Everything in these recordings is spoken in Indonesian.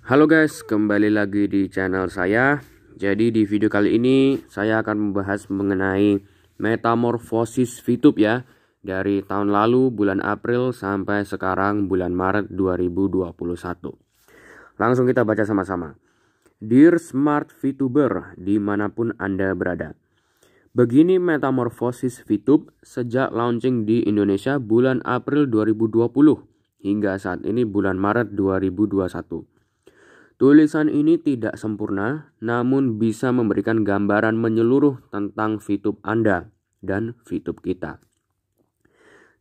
Halo guys, kembali lagi di channel saya. Jadi di video kali ini saya akan membahas mengenai metamorfosis VTube ya. Dari tahun lalu bulan April sampai sekarang bulan Maret 2021. Langsung kita baca sama-sama. Dear Smart VTuber dimanapun Anda berada. Begini metamorfosis VTube sejak launching di Indonesia bulan April 2020 hingga saat ini bulan Maret 2021. Tulisan ini tidak sempurna, namun bisa memberikan gambaran menyeluruh tentang VTube Anda dan VTube kita.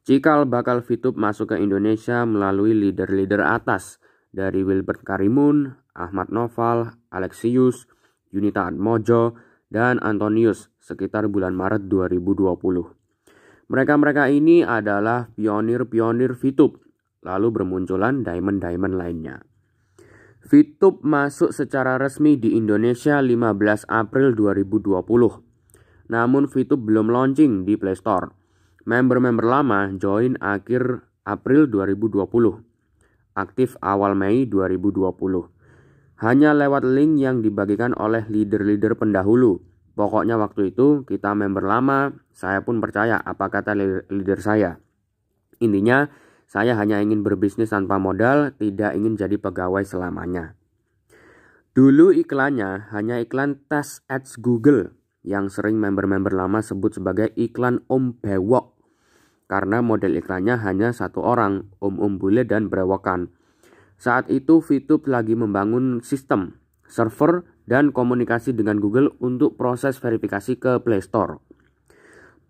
Cikal bakal VTube masuk ke Indonesia melalui leader-leader atas dari Wilbert Karimun, Ahmad Noval, Alexius, Yunita Atmojo, dan Antonius sekitar bulan Maret 2020. Mereka-mereka ini adalah pionir-pionir VTube, lalu bermunculan diamond-diamond lainnya. VTube masuk secara resmi di Indonesia 15 April 2020. Namun VTube belum launching di Play Store. Member-member lama join akhir April 2020. Aktif awal Mei 2020. Hanya lewat link yang dibagikan oleh leader-leader pendahulu. Pokoknya waktu itu kita member lama, saya pun percaya apa kata leader saya. Intinya, saya hanya ingin berbisnis tanpa modal, tidak ingin jadi pegawai selamanya. Dulu iklannya hanya iklan Test Ads Google yang sering member-member lama sebut sebagai iklan Om Bewok. Karena model iklannya hanya satu orang, Om bule dan berewokan. Saat itu VTube lagi membangun sistem, server, dan komunikasi dengan Google untuk proses verifikasi ke Play Store.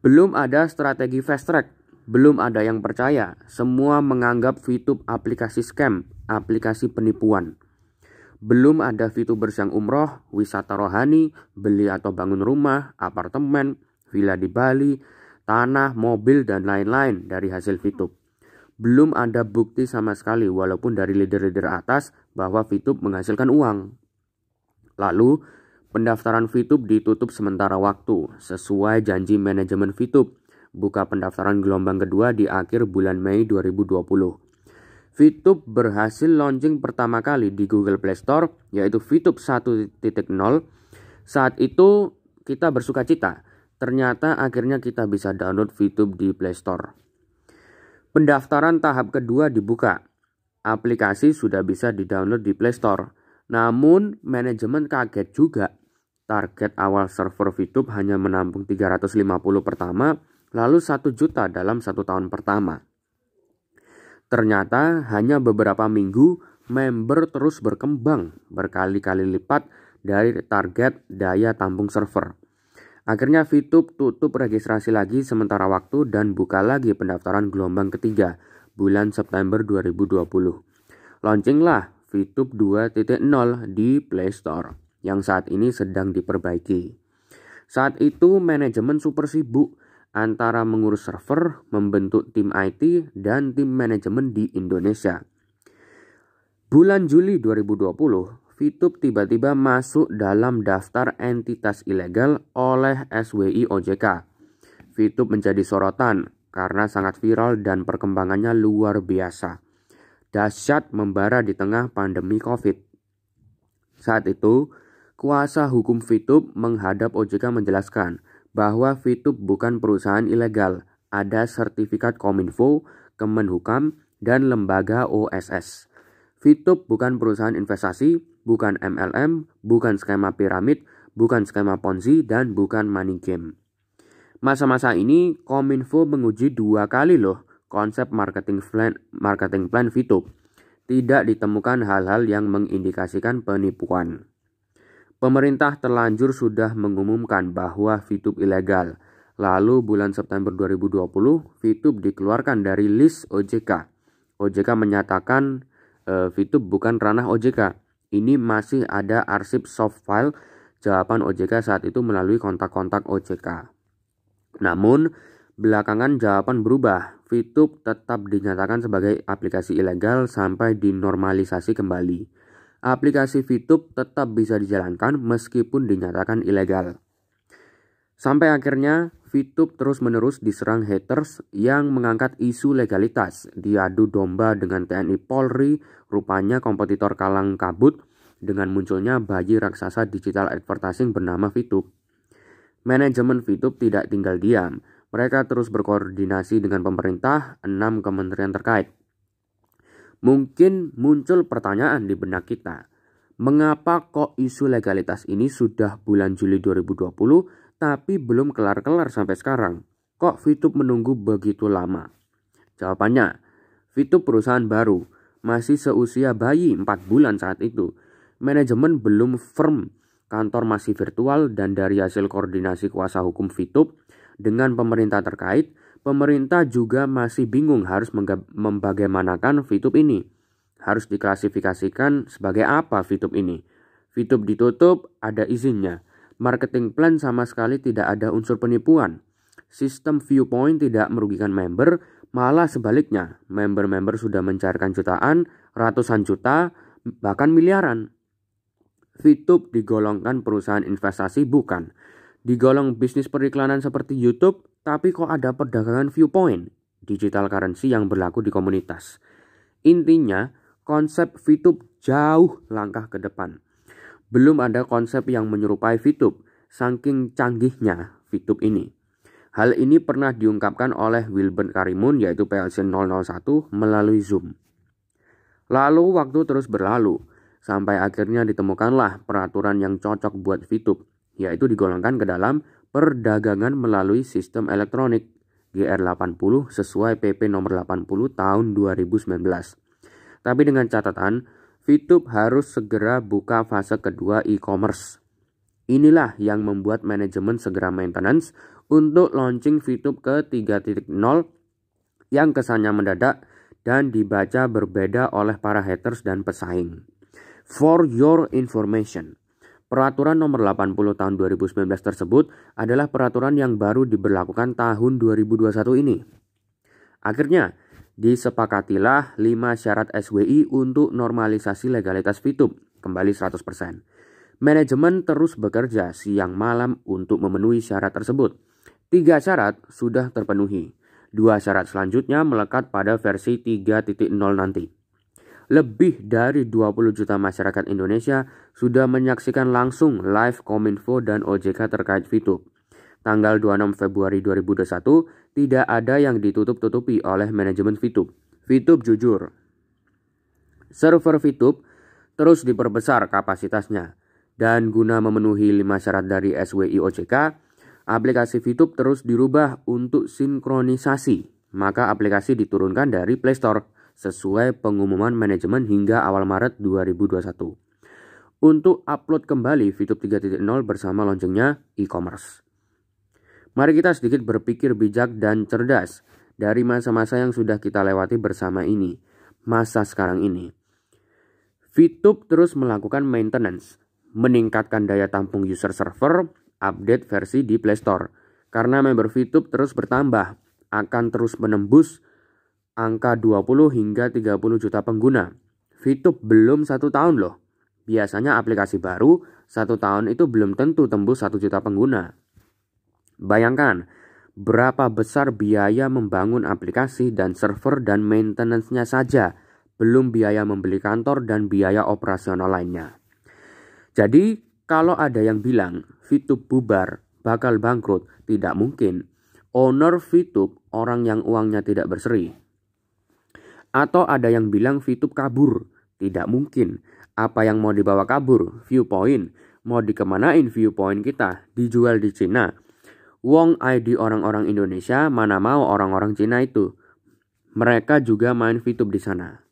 Belum ada strategi fast track. Belum ada yang percaya, semua menganggap VTube aplikasi scam, aplikasi penipuan. Belum ada VTubers yang umroh, wisata rohani, beli atau bangun rumah, apartemen, villa di Bali, tanah, mobil, dan lain-lain dari hasil VTube. Belum ada bukti sama sekali walaupun dari leader-leader atas bahwa VTube menghasilkan uang. Lalu, pendaftaran VTube ditutup sementara waktu sesuai janji manajemen VTube. Buka pendaftaran gelombang kedua di akhir bulan Mei 2020. VTube berhasil launching pertama kali di Google Play Store, yaitu VTube 1.0. Saat itu kita bersuka cita, ternyata akhirnya kita bisa download VTube di Play Store. Pendaftaran tahap kedua dibuka. Aplikasi sudah bisa di-download di Play Store. Namun manajemen kaget juga. Target awal server VTube hanya menampung 350 pertama, lalu 1 juta dalam 1 tahun pertama. Ternyata hanya beberapa minggu member terus berkembang berkali-kali lipat dari target daya tampung server. Akhirnya VTube tutup registrasi lagi sementara waktu dan buka lagi pendaftaran gelombang ketiga bulan September 2020. Launchinglah VTube 2.0 di Play Store yang saat ini sedang diperbaiki. Saat itu manajemen super sibuk antara mengurus server, membentuk tim IT, dan tim manajemen di Indonesia. Bulan Juli 2020, VTube tiba-tiba masuk dalam daftar entitas ilegal oleh SWI OJK. VTube menjadi sorotan karena sangat viral dan perkembangannya luar biasa. Dahsyat membara di tengah pandemi COVID. Saat itu, kuasa hukum VTube menghadap OJK menjelaskan bahwa VTube bukan perusahaan ilegal, ada sertifikat Kominfo, Kemenhukam, dan lembaga OSS. VTube bukan perusahaan investasi, bukan MLM, bukan skema piramid, bukan skema Ponzi, dan bukan money game. Masa-masa ini Kominfo menguji 2 kali loh konsep marketing plan VTube. Tidak ditemukan hal-hal yang mengindikasikan penipuan. Pemerintah terlanjur sudah mengumumkan bahwa VTube ilegal. Lalu bulan September 2020, VTube dikeluarkan dari list OJK. OJK menyatakan VTube bukan ranah OJK. Ini masih ada arsip soft file jawaban OJK saat itu melalui kontak-kontak OJK. Namun, belakangan jawaban berubah. VTube tetap dinyatakan sebagai aplikasi ilegal sampai dinormalisasi kembali. Aplikasi VTube tetap bisa dijalankan meskipun dinyatakan ilegal. Sampai akhirnya VTube terus-menerus diserang haters yang mengangkat isu legalitas. Diadu domba dengan TNI Polri, rupanya kompetitor kalang kabut dengan munculnya bayi raksasa digital advertising bernama VTube. Manajemen VTube tidak tinggal diam. Mereka terus berkoordinasi dengan pemerintah, 6 kementerian terkait. Mungkin muncul pertanyaan di benak kita. Mengapa kok isu legalitas ini sudah bulan Juli 2020 tapi belum kelar-kelar sampai sekarang? Kok VTube menunggu begitu lama? Jawabannya, VTube perusahaan baru, masih seusia bayi 4 bulan saat itu. Manajemen belum firm, kantor masih virtual, dan dari hasil koordinasi kuasa hukum VTube dengan pemerintah terkait, pemerintah juga masih bingung harus membagaimanakan VTube ini. Harus diklasifikasikan sebagai apa VTube ini. VTube ditutup, ada izinnya. Marketing plan sama sekali tidak ada unsur penipuan. Sistem viewpoint tidak merugikan member, malah sebaliknya. Member-member sudah mencairkan jutaan, ratusan juta, bahkan miliaran. VTube digolongkan perusahaan investasi bukan. Digolong bisnis periklanan seperti YouTube, tapi kok ada perdagangan viewpoint, digital currency yang berlaku di komunitas. Intinya, konsep VTube jauh langkah ke depan. Belum ada konsep yang menyerupai VTube, saking canggihnya VTube ini. Hal ini pernah diungkapkan oleh Wilbert Karimun, yaitu PLC 001, melalui Zoom. Lalu waktu terus berlalu, sampai akhirnya ditemukanlah peraturan yang cocok buat VTube, yaitu digolongkan ke dalam perdagangan melalui sistem elektronik GR80 sesuai PP nomor 80 tahun 2019. Tapi dengan catatan, VTube harus segera buka fase kedua e-commerce. Inilah yang membuat manajemen segera maintenance untuk launching VTube ke 3.0 yang kesannya mendadak dan dibaca berbeda oleh para haters dan pesaing. For your information, peraturan nomor 80 tahun 2019 tersebut adalah peraturan yang baru diberlakukan tahun 2021 ini. Akhirnya, disepakatilah 5 syarat SWI untuk normalisasi legalitas VTube, kembali 100%. Manajemen terus bekerja siang malam untuk memenuhi syarat tersebut. 3 syarat sudah terpenuhi. 2 syarat selanjutnya melekat pada versi 3.0 nanti. Lebih dari 20 juta masyarakat Indonesia sudah menyaksikan langsung live Kominfo dan OJK terkait VTube. Tanggal 26 Februari 2021, tidak ada yang ditutup-tutupi oleh manajemen VTube. VTube jujur. Server VTube terus diperbesar kapasitasnya. Dan guna memenuhi 5 syarat dari SWI OJK, aplikasi VTube terus dirubah untuk sinkronisasi. Maka aplikasi diturunkan dari Play Store sesuai pengumuman manajemen hingga awal Maret 2021. Untuk upload kembali VTube 3.0 bersama launchingnya e-commerce. Mari kita sedikit berpikir bijak dan cerdas dari masa-masa yang sudah kita lewati bersama ini, masa sekarang ini. VTube terus melakukan maintenance, meningkatkan daya tampung user server, update versi di Play Store. Karena member VTube terus bertambah, akan terus menembus angka 20 hingga 30 juta pengguna. VTube belum 1 tahun loh. Biasanya aplikasi baru 1 tahun itu belum tentu tembus 1 juta pengguna. Bayangkan berapa besar biaya membangun aplikasi dan server dan maintenance-nya saja, belum biaya membeli kantor dan biaya operasional lainnya. Jadi kalau ada yang bilang VTube bubar, bakal bangkrut, tidak mungkin. Owner VTube orang yang uangnya tidak berseri. Atau ada yang bilang VTube kabur, tidak mungkin. Apa yang mau dibawa kabur? Viewpoint. Mau dikemanain viewpoint kita? Dijual di Cina. Wong ID orang-orang Indonesia, mana mau orang-orang Cina itu. Mereka juga main VTube di sana.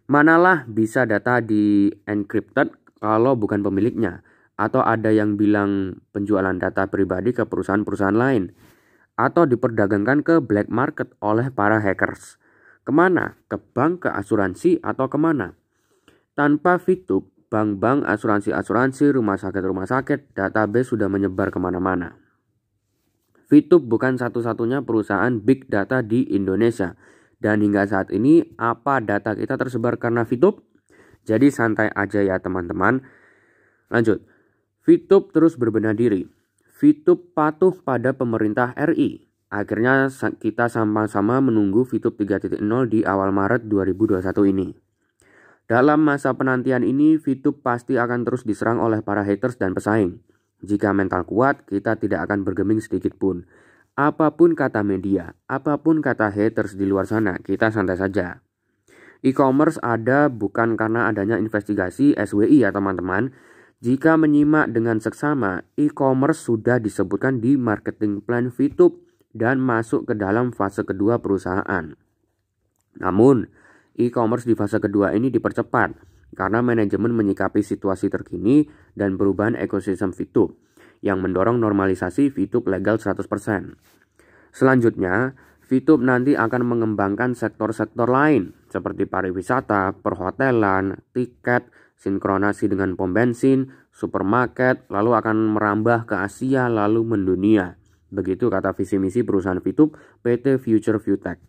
Manalah bisa data di encrypted kalau bukan pemiliknya. Atau ada yang bilang penjualan data pribadi ke perusahaan-perusahaan lain. Atau diperdagangkan ke black market oleh para hackers. Kemana? Ke bank, ke asuransi, atau kemana? Tanpa VTube, bank-bank, asuransi-asuransi, rumah sakit, database sudah menyebar kemana-mana. VTube bukan satu-satunya perusahaan big data di Indonesia. Dan hingga saat ini, apa data kita tersebar karena VTube? Jadi santai aja ya teman-teman. Lanjut. VTube terus berbenah diri. VTube patuh pada pemerintah RI. Akhirnya kita sama-sama menunggu VTube 3.0 di awal Maret 2021 ini. Dalam masa penantian ini, VTube pasti akan terus diserang oleh para haters dan pesaing. Jika mental kuat, kita tidak akan bergeming sedikit pun. Apapun kata media, apapun kata haters di luar sana, kita santai saja. E-commerce ada bukan karena adanya investigasi SWI ya teman-teman. Jika menyimak dengan seksama, e-commerce sudah disebutkan di marketing plan VTube dan masuk ke dalam fase kedua perusahaan. Namun, e-commerce di fase kedua ini dipercepat karena manajemen menyikapi situasi terkini dan perubahan ekosistem VTube yang mendorong normalisasi VTube legal 100%. Selanjutnya, VTube nanti akan mengembangkan sektor-sektor lain seperti pariwisata, perhotelan, tiket, sinkronasi dengan pom bensin, supermarket, lalu akan merambah ke Asia lalu mendunia. Begitu kata visi misi perusahaan VTube PT Future ViewTech.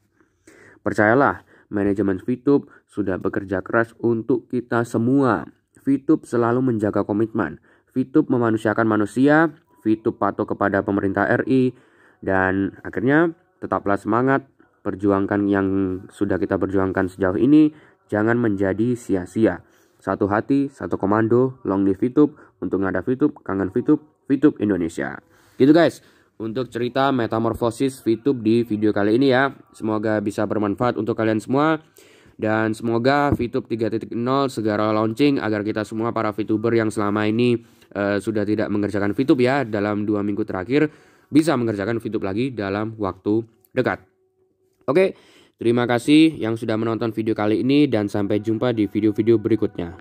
Percayalah, manajemen VTube sudah bekerja keras untuk kita semua. VTube selalu menjaga komitmen. VTube memanusiakan manusia, VTube patuh kepada pemerintah RI, dan akhirnya tetaplah semangat, perjuangkan yang sudah kita perjuangkan sejauh ini, jangan menjadi sia-sia. Satu hati, satu komando, long live VTube, untuk ngada VTube, kangen VTube, VTube Indonesia. Gitu guys, untuk cerita metamorfosis VTube di video kali ini ya. Semoga bisa bermanfaat untuk kalian semua. Dan semoga VTube 3.0 segera launching agar kita semua para VTuber yang selama ini sudah tidak mengerjakan VTube ya dalam 2 minggu terakhir, bisa mengerjakan VTube lagi dalam waktu dekat. Oke, terima kasih yang sudah menonton video kali ini dan sampai jumpa di video-video berikutnya.